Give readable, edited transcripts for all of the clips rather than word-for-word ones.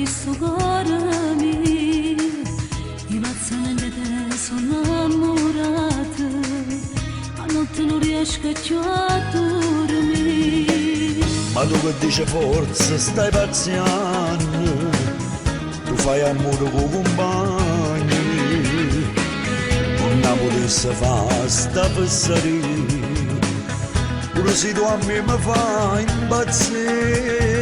sto cuore mio, impazzamente te sono innamorata, a notte non riesco più a dormire. Ma tu che dici forza stai pazziando, tu fai amore con compagni, non potesse fare sta passeria, pure se tu a me mi fai impazzire.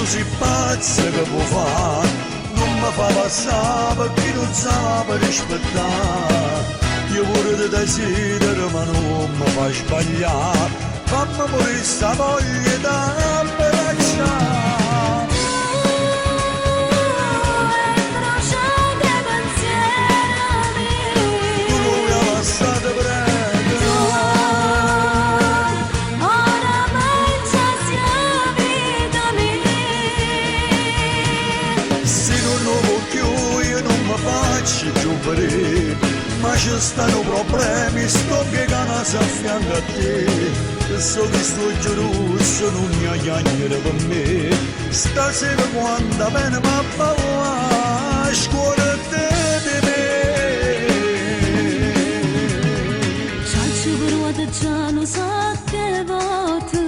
Si pazza che può fare, non mi fa passare perché non sa per rispettare. Io pure ti desidero ma non mi fa sbagliare, fammi morire sta voglia d'abbracciare. Ma ci stanno problemi, sto piegando se a fianco a te, e so che sto giusto non mi chiagnere per me, stasera quando bene ma parla, scuola te di me. Ciaccio però te già non sa che volte,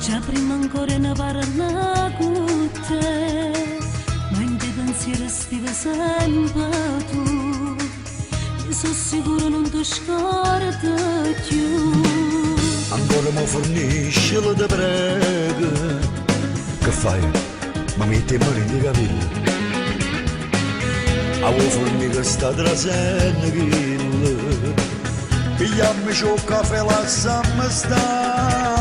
già prima ancora ne parla con te, ma in te pensieri stiva sempre tu. Sono sicuro non ti scorda più. Ancora mi fornisci la te prego. Che fai? Mi metti in mano i capelli. Avevo fornito sta trasenna kill. Pigliammi ciò caffè lasciami stare.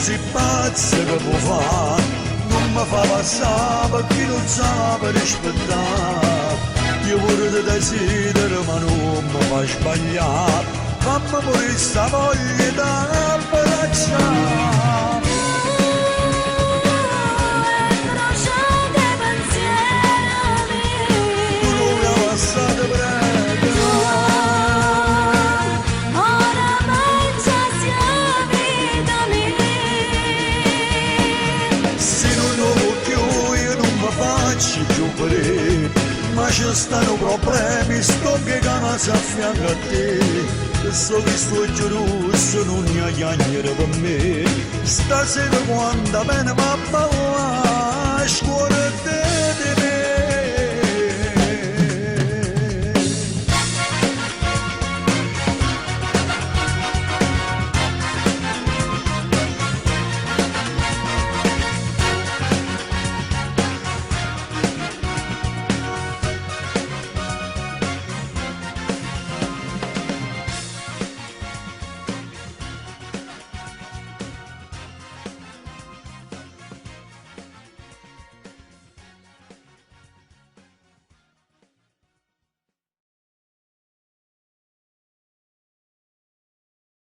Si pazza che può fare, non mi fa passare perché non sa per rispettare. Io pure ti desidero ma non mi fa sbagliare, fammi morire sta voglia d'abbracciare. Ma ci stanno problemi, sto piegando se a fianco a te, e so che sto giusto non mi chiagnere per me, stasera quando bene ma parla,